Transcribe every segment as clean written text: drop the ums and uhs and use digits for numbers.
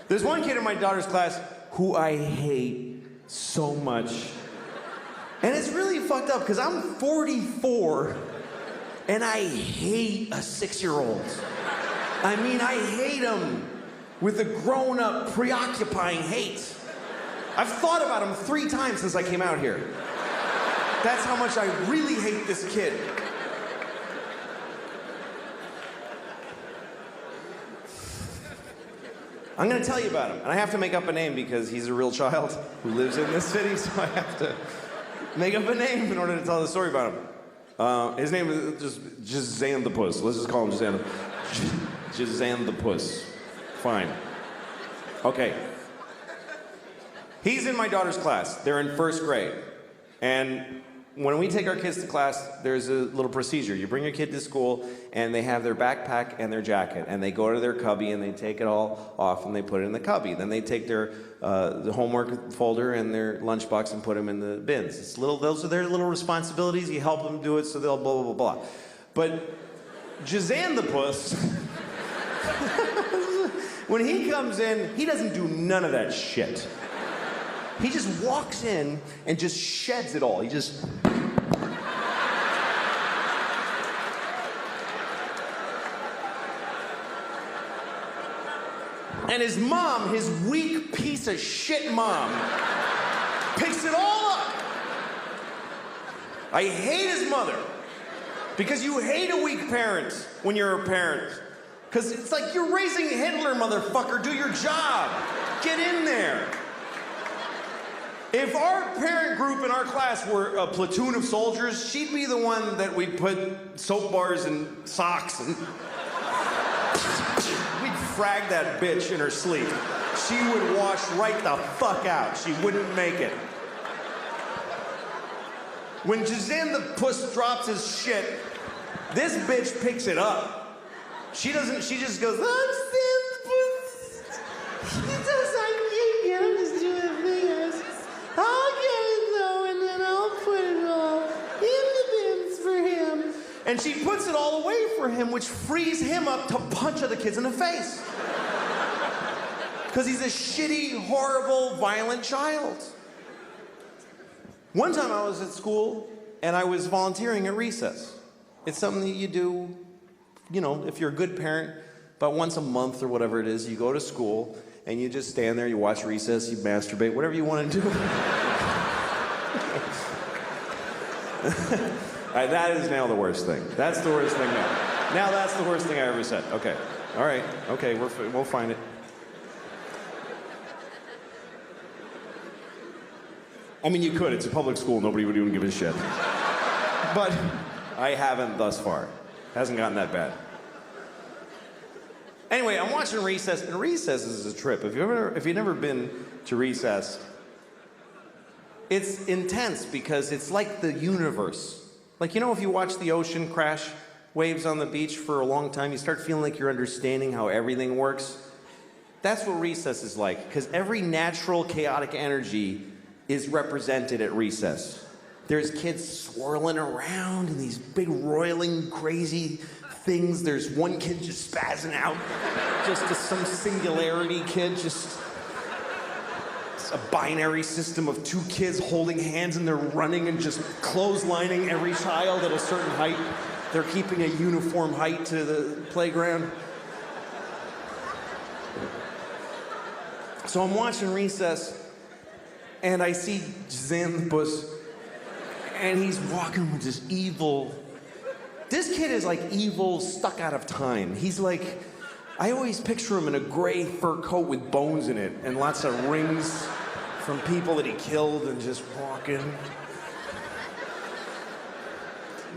There's one kid in my daughter's class who I hate so much. And it's really fucked up because I'm 44 and I hate a 6-year-old. I mean, I hate him with a grown-up, preoccupying hate. I've thought about him 3 times since I came out here. That's how much I really hate this kid. I'm gonna tell you about him, and I have to make up a name because he's a real child who lives in this city, so I have to make up a name in order to tell the story about him. His name is just Jazanthopus. Let's just call him Jazanthopus. Fine. Okay. He's in my daughter's class. They're in 1st grade. And when we take our kids to class, there's a little procedure. You bring your kid to school, and they have their backpack and their jacket, and they go to their cubby, and they take it all off, and they put it in the cubby. Then they take their the homework folder and their lunchbox and put them in the bins. Those are their little responsibilities. You help them do it, so they'll blah, blah, blah, blah. But Jazanthopus, when he comes in, he doesn't do none of that shit. He just walks in and just sheds it all. He just... And his mom, his weak piece of shit mom, picks it all up. I hate his mother. Because you hate a weak parent when you're a parent. Because it's like you're raising Hitler, motherfucker. Do your job. Get in there. If our parent group in our class were a platoon of soldiers, she'd be the one that we'd put soap bars and socks and... We'd frag that bitch in her sleep. She would wash right the fuck out. She wouldn't make it. When Jazanthopus drops his shit, this bitch picks it up. She just goes, oh, Jazanthopus. He does like you. I'm just doing a thing. I'll get it though, and then I'll put it all in the bins for him. And she puts it all away for him, which frees him up to punch other kids in the face. Because he's a shitty, horrible, violent child. One time I was at school, and I was volunteering at recess. It's something that you do, you know, if you're a good parent, about once a month or whatever it is, you go to school, and you just stand there, you watch recess, you masturbate, whatever you want to do. That is now the worst thing. That's the worst thing now. Now that's the worst thing I ever said. Okay. All right. Okay, we'll find it. I mean, you could. It's a public school. Nobody would even give a shit. But I haven't thus far. Hasn't gotten that bad. Anyway, I'm watching Recess, and Recess is a trip. If you've never been to Recess, it's intense because it's like the universe. Like, you know, if you watch the ocean crash waves on the beach for a long time, you start feeling like you're understanding how everything works. That's what Recess is like, because every natural chaotic energy is represented at Recess. There's kids swirling around in these big roiling crazy things. There's one kid just spazzing out, just some singularity kid, just a binary system of 2 kids holding hands and they're running and just clotheslining every child at a certain height. They're keeping a uniform height to the playground. So I'm watching Recess, and I see Jazanthopus, and he's walking with this evil... This kid is like evil, stuck out of time. He's like... I always picture him in a gray fur coat with bones in it, and lots of rings from people that he killed, and just walking.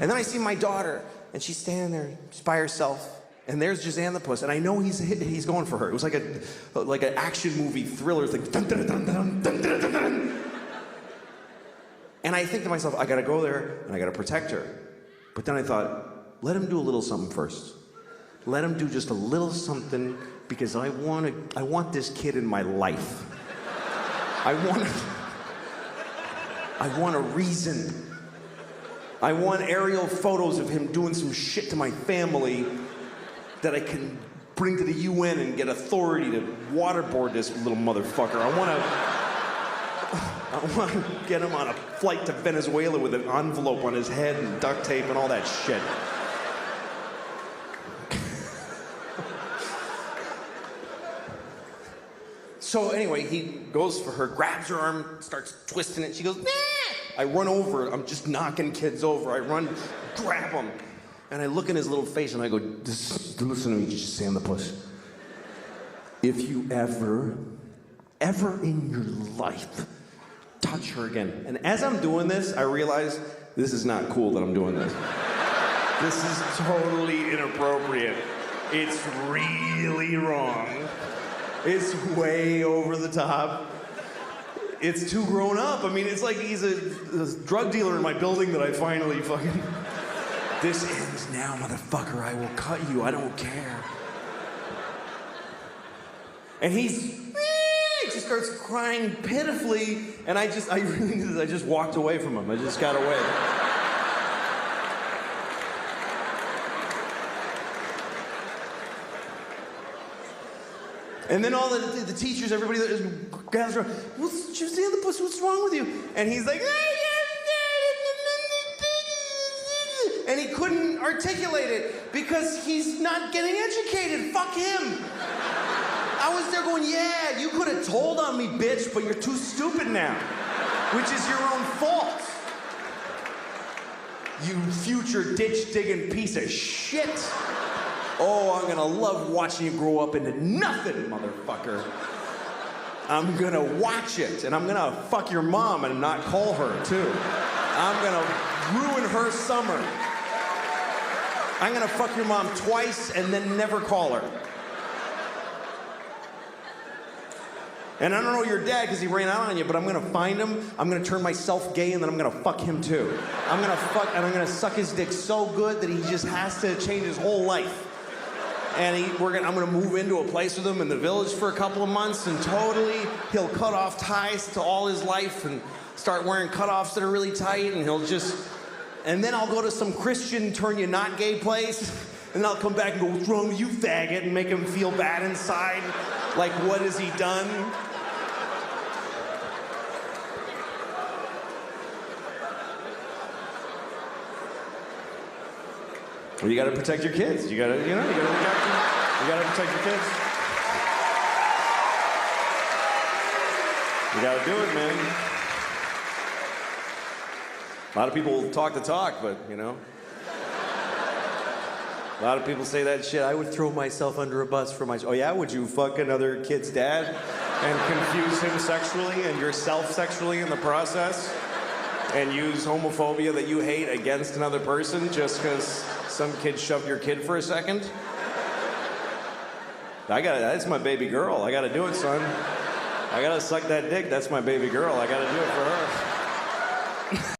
And then I see my daughter, and she's standing there just by herself, and there's Jazanthopus, and I know he's going for her. It was like an action movie thriller thing. Dun, dun, dun, dun, dun, dun, dun, dun. And I think to myself, I gotta go there, and I gotta protect her. But then I thought, let him do a little something first. Let him do just a little something, because I want this kid in my life. I want a reason. I want aerial photos of him doing some shit to my family that I can bring to the UN and get authority to waterboard this little motherfucker. I want to get him on a flight to Venezuela with an envelope on his head and duct tape and all that shit. So anyway, he goes for her, grabs her arm, starts twisting it. She goes, nah! I run over. I'm just knocking kids over. I run, grab him. And I look in his little face and I go, listen to me, just Sam the Puss. If you ever in your life touch her again. And as I'm doing this, I realize this is not cool that I'm doing this. This is totally inappropriate. It's really wrong. It's way over the top. It's too grown up. I mean, it's like he's a drug dealer in my building that I finally fucking... This ends now, motherfucker. I will cut you. I don't care. And he just starts crying pitifully, and I just walked away from him. I just got away. And then all the teachers, everybody that gathers around, what's wrong with you? And he's like, and he couldn't articulate it because he's not getting educated. Fuck him. I was there going, yeah, you could have told on me, bitch, but you're too stupid now, which is your own fault. You future ditch-digging piece of shit. Oh, I'm gonna love watching you grow up into nothing, motherfucker. I'm gonna watch it, and I'm gonna fuck your mom and not call her, too. I'm gonna ruin her summer. I'm gonna fuck your mom twice and then never call her. And I don't know your dad because he ran out on you, but I'm gonna find him, I'm gonna turn myself gay, and then I'm gonna fuck him too. I'm gonna suck his dick so good that he just has to change his whole life. And I'm gonna move into a place with him in the village for a couple of months, and totally he'll cut off ties to all his life and start wearing cutoffs that are really tight, and and then I'll go to some Christian turn you not gay place, and I'll come back and go, what's wrong with you, faggot, and make him feel bad inside. Like, what has he done? Well, you gotta protect your kids. You gotta protect your kids. You gotta do it, man. A lot of people talk the talk, but, you know. A lot of people say that shit. I would throw myself under a bus for my... Oh, yeah? Would you fuck another kid's dad and confuse him sexually and yourself sexually in the process? And use homophobia that you hate against another person just because some kid shoved your kid for a second? That's my baby girl. I gotta do it, son. I gotta suck that dick. That's my baby girl. I gotta do it for her.